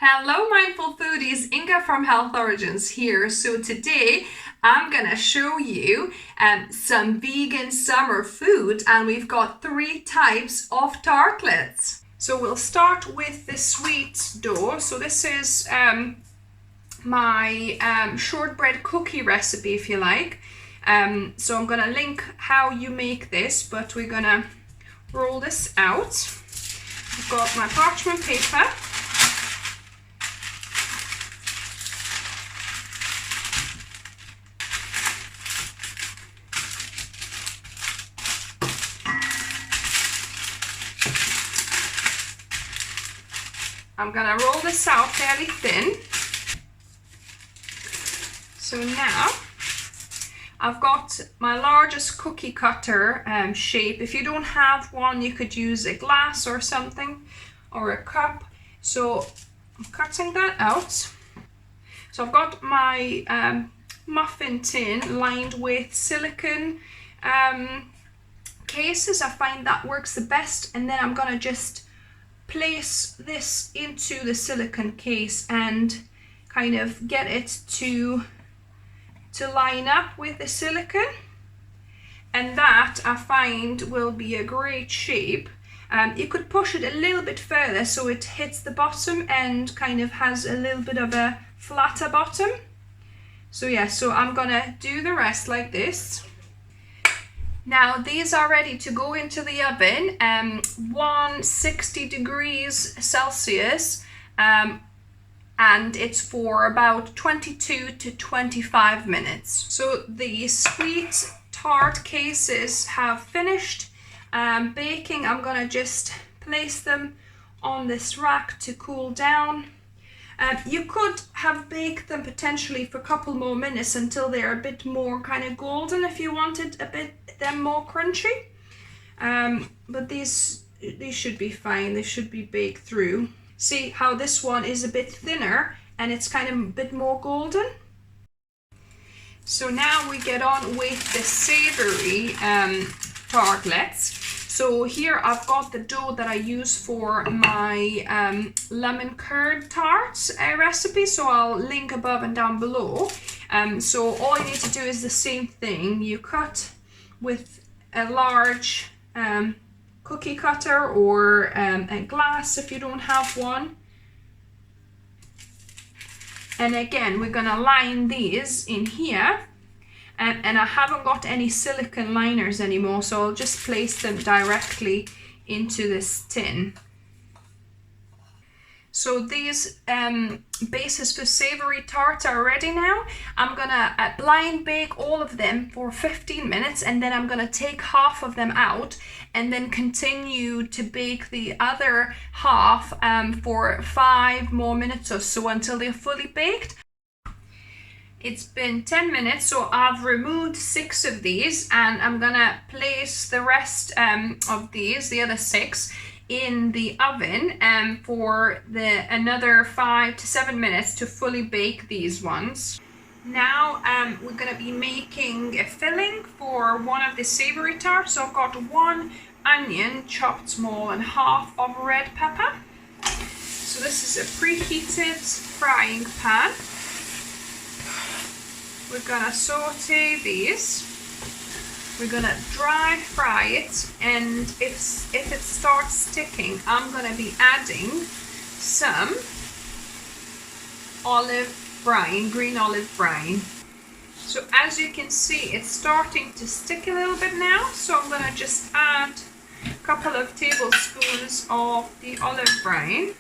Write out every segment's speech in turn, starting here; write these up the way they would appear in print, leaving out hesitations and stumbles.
Hello mindful foodies, Inga from Health Origins here. So today I'm gonna show you some vegan summer food, and we've got 3 types of tartlets. So we'll start with the sweet dough. So this is my shortbread cookie recipe, if you like. So I'm gonna link how you make this, but we're gonna roll this out. I've got my parchment paper. I'm gonna roll this out fairly thin. So now I've got my largest cookie cutter shape. If you don't have one, you could use a glass or something, or a cup. So I'm cutting that out. So I've got my muffin tin lined with silicone cases. I find that works the best, and then I'm gonna just place this into the silicone case and kind of get it to line up with the silicone, and that I find will be a great shape. You could push it a little bit further so it hits the bottom and kind of has a little bit of a flatter bottom. So yeah, so I'm gonna do the rest like this. Now these are ready to go into the oven, 160 degrees Celsius, and it's for about 22 to 25 minutes. So the sweet tart cases have finished baking. I'm gonna just place them on this rack to cool down. You could have baked them potentially for a couple more minutes until they're a bit more kind of golden if you wanted them more crunchy. But these should be fine. They should be baked through. See how this one is a bit thinner and it's kind of a bit more golden. So now we get on with the savoury tartlets. So here I've got the dough that I use for my lemon curd tarts recipe, so I'll link above and down below. So all you need to do is the same thing. You cut with a large cookie cutter or a glass if you don't have one. And again, we're gonna line these in here. And I haven't got any silicone liners anymore, so I'll just place them directly into this tin. So these bases for savoury tarts are ready now. I'm gonna blind bake all of them for 15 minutes, and then I'm gonna take half of them out and then continue to bake the other half for 5 more minutes or so until they're fully baked. It's been 10 minutes, so I've removed 6 of these, and I'm gonna place the rest of these, the other 6, in the oven for another 5 to 7 minutes to fully bake these ones. Now we're gonna be making a filling for one of the savoury tarts. So I've got 1 onion chopped small and half of red pepper. So this is a preheated frying pan. We're gonna saute these. We're gonna dry fry it, and if it starts sticking, I'm gonna be adding some olive brine, green olive brine. So as you can see, it's starting to stick a little bit now, so I'm gonna just add a couple of tablespoons of the olive brine.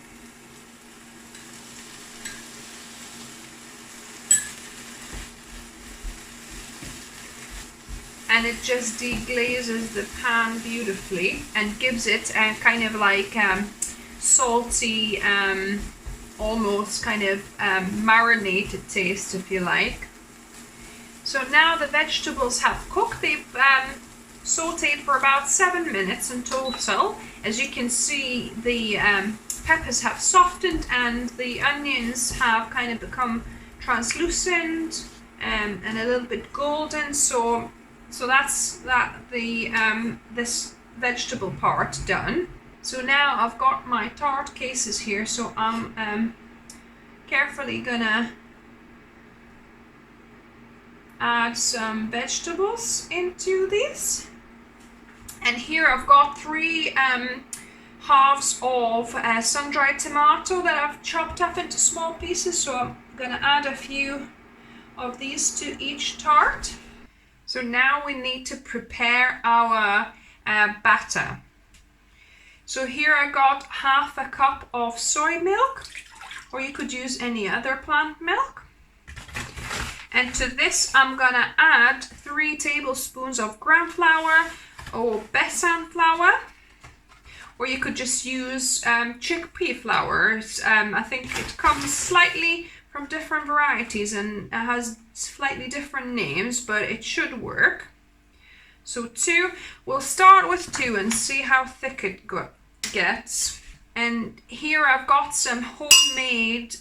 And it just deglazes the pan beautifully and gives it a kind of like salty, almost kind of marinated taste, if you like. So now the vegetables have cooked. They've sauteed for about 7 minutes in total. As you can see, the peppers have softened and the onions have kind of become translucent and a little bit golden. So that's this vegetable part done. So now I've got my tart cases here, so I'm carefully gonna add some vegetables into these. And here I've got 3 halves of sun-dried tomato that I've chopped up into small pieces, so I'm gonna add a few of these to each tart. So now we need to prepare our batter. So here I got half a cup of soy milk, or you could use any other plant milk. And to this I'm gonna add 3 tablespoons of gram flour or besan flour, or you could just use chickpea flour. I think it comes slightly from different varieties and has slightly different names, but it should work. So 2, we'll start with 2 and see how thick it gets. And here I've got some homemade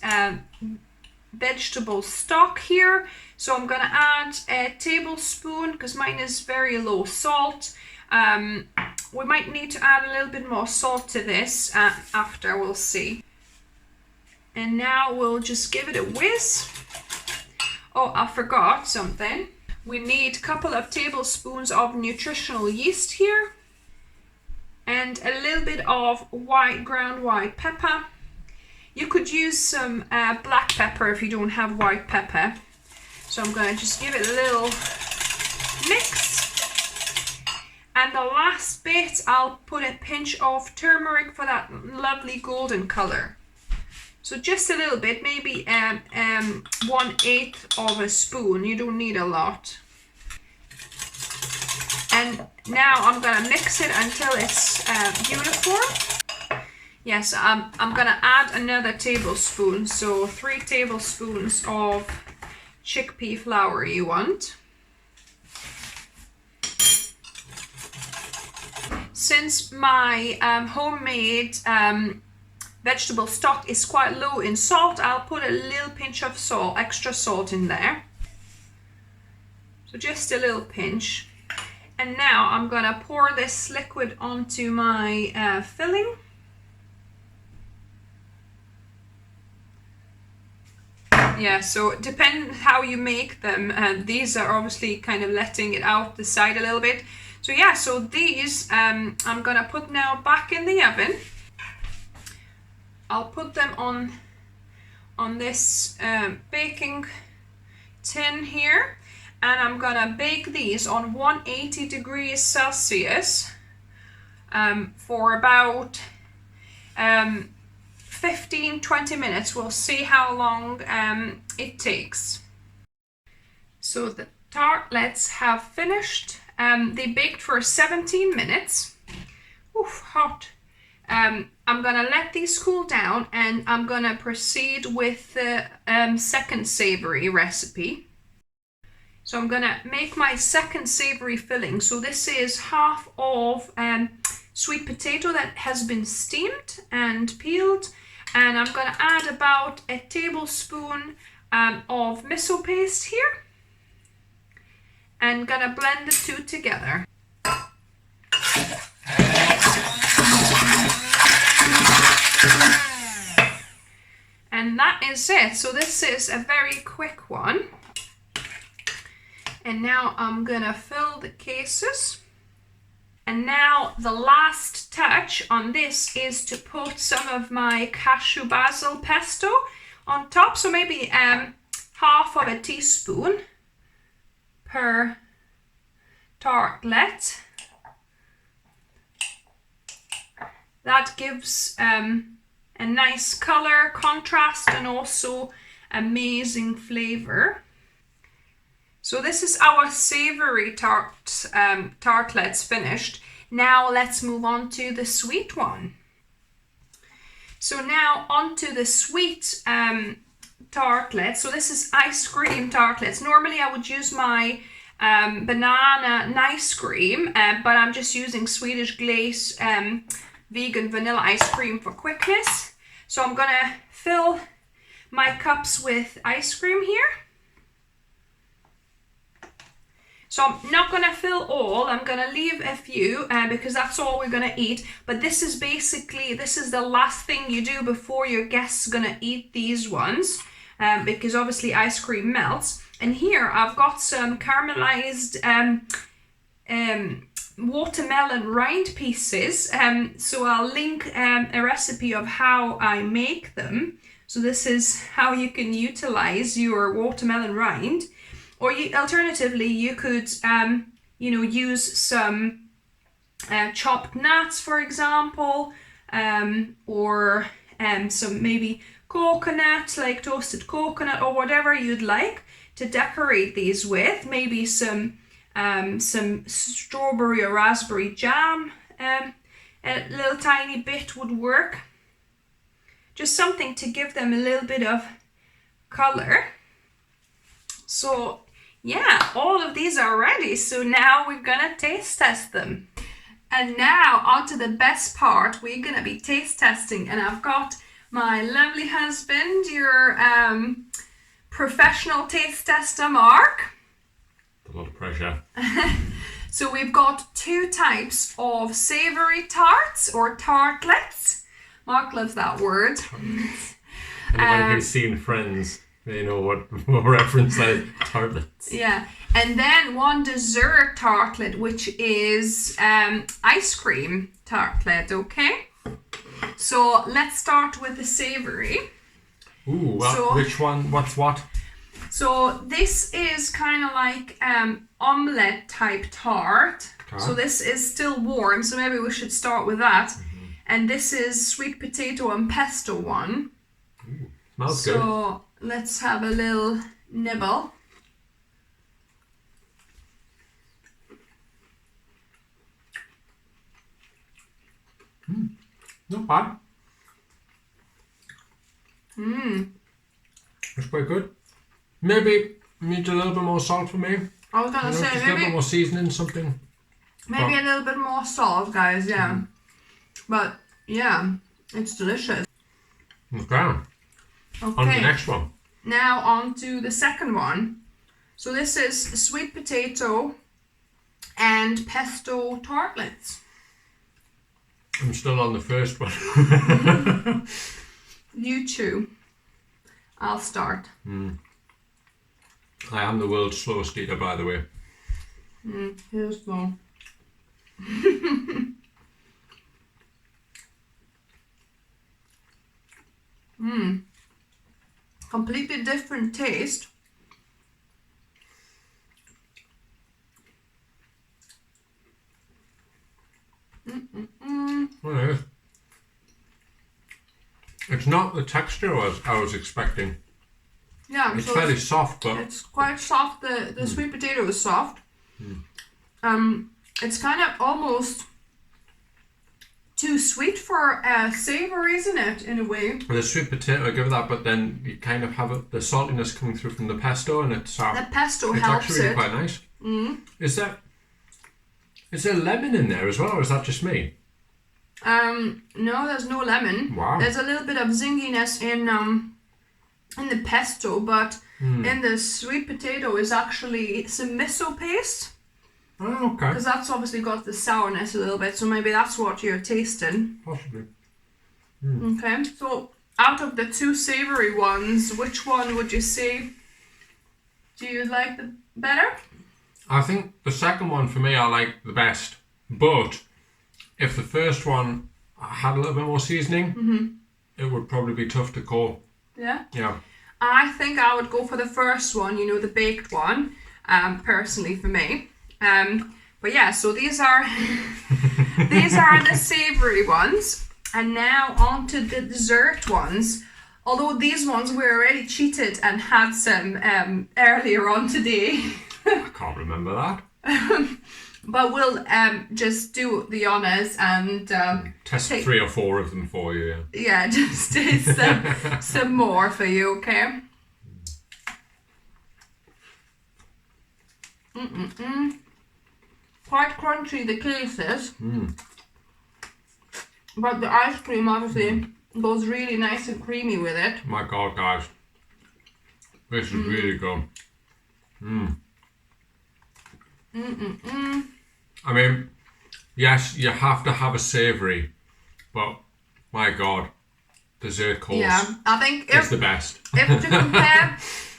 vegetable stock here. So I'm gonna add a tablespoon, because mine is very low salt. We might need to add a little bit more salt to this after, we'll see. And now we'll just give it a whiz. Oh, I forgot something. We need a couple of tablespoons of nutritional yeast here, and a little bit of ground white pepper. You could use some black pepper if you don't have white pepper. So I'm going to just give it a little mix. And the last bit, I'll put a pinch of turmeric for that lovely golden color. So just a little bit, maybe 1/8 of a spoon. You don't need a lot. And now I'm gonna mix it until it's uniform. Yes, I'm gonna add another tablespoon. So 3 tablespoons of chickpea flour you want. Since my homemade vegetable stock is quite low in salt, I'll put a little pinch of salt, extra salt in there. So just a little pinch. And now I'm gonna pour this liquid onto my filling. Yeah, so depending how you make them, these are obviously kind of letting it out the side a little bit. So yeah, so these I'm gonna put now back in the oven. I'll put them on this baking tin here, and I'm gonna bake these on 180 degrees Celsius for about 15-20 minutes. We'll see how long it takes. So the tartlets have finished. They baked for 17 minutes. Oof, hot. I'm gonna let these cool down, and I'm gonna proceed with the second savory recipe. So I'm gonna make my second savory filling. So this is half of sweet potato that has been steamed and peeled, and I'm gonna add about a tablespoon of miso paste here, and gonna blend the two together. And that is it. So this is a very quick one. And now I'm gonna fill the cases. And now the last touch on this is to put some of my cashew basil pesto on top. So maybe half of a teaspoon per tartlet. That gives a nice color, contrast, and also amazing flavor. So this is our savory tartlets finished. Now let's move on to the sweet one. So now onto the sweet tartlets. So this is ice cream tartlets. Normally I would use my banana ice cream, but I'm just using Swedish glaze vegan vanilla ice cream for quickness. So I'm gonna fill my cups with ice cream here. So I'm not gonna fill all, I'm gonna leave a few because that's all we're gonna eat. But this is the last thing you do before your guests are gonna eat these ones, because obviously ice cream melts. And here I've got some caramelized watermelon rind pieces. So I'll link a recipe of how I make them. So this is how you can utilize your watermelon rind. Or alternatively, you could, use some chopped nuts, for example, or some maybe coconut, like toasted coconut, or whatever you'd like to decorate these with. Maybe some strawberry or raspberry jam, a little tiny bit would work. Just something to give them a little bit of color. So yeah, all of these are ready. So now we're gonna taste test them. And now on to the best part. We're gonna be taste testing, and I've got my lovely husband, your professional taste tester, Mark. A lot of pressure. So we've got 2 types of savoury tarts or tartlets. Mark loves that word. Anyone who's seen Friends, they know what reference that is. Tartlets. Yeah, and then 1 dessert tartlet, which is ice cream tartlet, okay? So let's start with the savoury. Ooh, well, so, which one? What's what? So this is kind of like omelette type tart. So this is still warm, so maybe we should start with that. Mm-hmm. And this is sweet potato and pesto one. Ooh, smells good. So let's have a little nibble. Not bad. Mmm. It's quite good. Maybe needs a little bit more salt for me. I was gonna say just maybe a little bit more seasoning, something. Maybe a little bit more salt, guys. Yeah, but yeah, it's delicious. Okay. On to the next one. Now on to the second one. So this is sweet potato and pesto tartlets. I'm still on the first one. You chew. I'll start. I am the world's slowest eater, by the way. Here's slow. Completely different taste. Well, it's not the texture I was expecting. Yeah, it's fairly soft, but it's quite soft. The sweet potato is soft. It's kind of almost too sweet for savoury, isn't it? In a way. The sweet potato, I give that, but then you kind of have the saltiness coming through from the pesto, and it's the pesto it's helps actually it. Quite nice. Is there lemon in there as well, or is that just me? No, there's no lemon. Wow. There's a little bit of zinginess in the pesto, but in the sweet potato is actually some miso paste. Oh, okay. Because that's obviously got the sourness a little bit, so maybe that's what you're tasting. Possibly. Okay, so out of the 2 savoury ones, which one would you say do you like the better? I think the second one for me I like the best, but if the first one had a little bit more seasoning, it would probably be tough to call. Yeah? Yeah. I think I would go for the first one, the baked one, personally for me. But yeah, so these are the savoury ones. And now on to the dessert ones. Although these ones we already cheated and had some earlier on today. I can't remember that. But we'll just do the honours and test 3 or 4 of them for you. Yeah, yeah, just taste some more for you, okay? Quite crunchy, the cases. But the ice cream obviously goes really nice and creamy with it. My God, guys, this is really good. I mean, yes, you have to have a savoury, but my God, dessert course. Yeah, I think it's the best.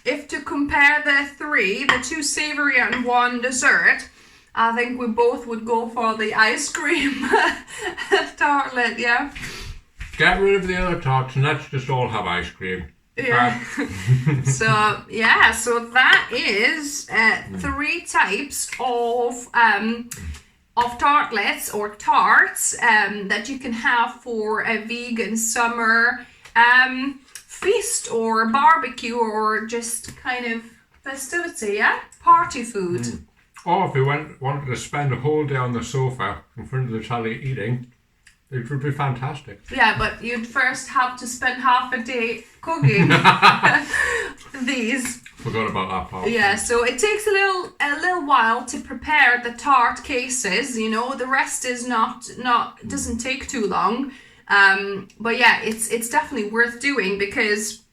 if to compare the two savoury and one dessert, I think we both would go for the ice cream tartlet. Yeah. Get rid of the other tarts and let's just all have ice cream. Yeah. So that is 3 types of tartlets or tarts that you can have for a vegan summer feast or barbecue or just kind of festivity, yeah? Party food. Or if you wanted to spend a whole day on the sofa in front of the telly eating, it would be fantastic. Yeah, but you'd first have to spend half a day cooking these. Forgot about that part. Yeah, so it takes a little while to prepare the tart cases. You know, the rest is not doesn't take too long. But yeah, it's definitely worth doing because,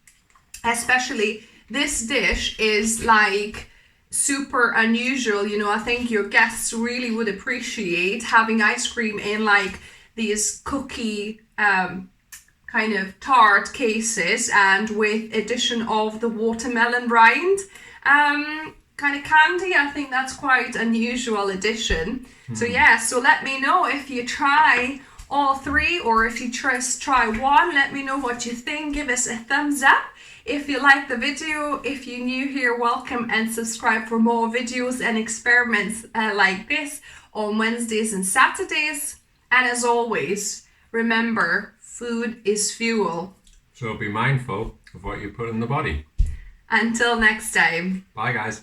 especially this dish is like super unusual. You know, I think your guests really would appreciate having ice cream in like these cookie kind of tart cases and with addition of the watermelon rind kind of candy. I think that's quite unusual addition. So yeah, so let me know if you try all 3 or if you just try one. Let me know what you think. Give us a thumbs up if you like the video. If you're new here, welcome and subscribe for more videos and experiments like this on Wednesdays and Saturdays. And as always, remember, food is fuel. So be mindful of what you put in the body. Until next time. Bye, guys.